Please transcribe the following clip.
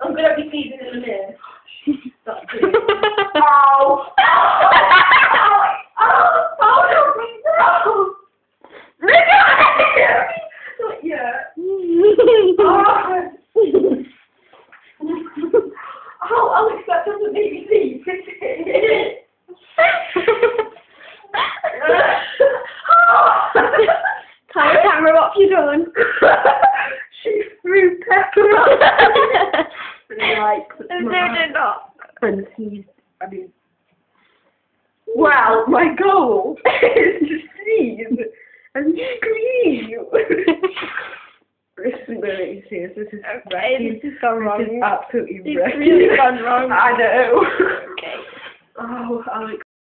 I'm going to be sneezing in a minute. That's good. Ow! No! Not yet. Oh, Alex, that doesn't make me sneeze. Tell the camera what have you done? She threw pepper on No, not. and sneezed. I mean, well, my goal is to sneeze and scream. This is very serious. This is This has gone wrong. This is absolutely It's really gone wrong. I know. Okay. Oh, Alex.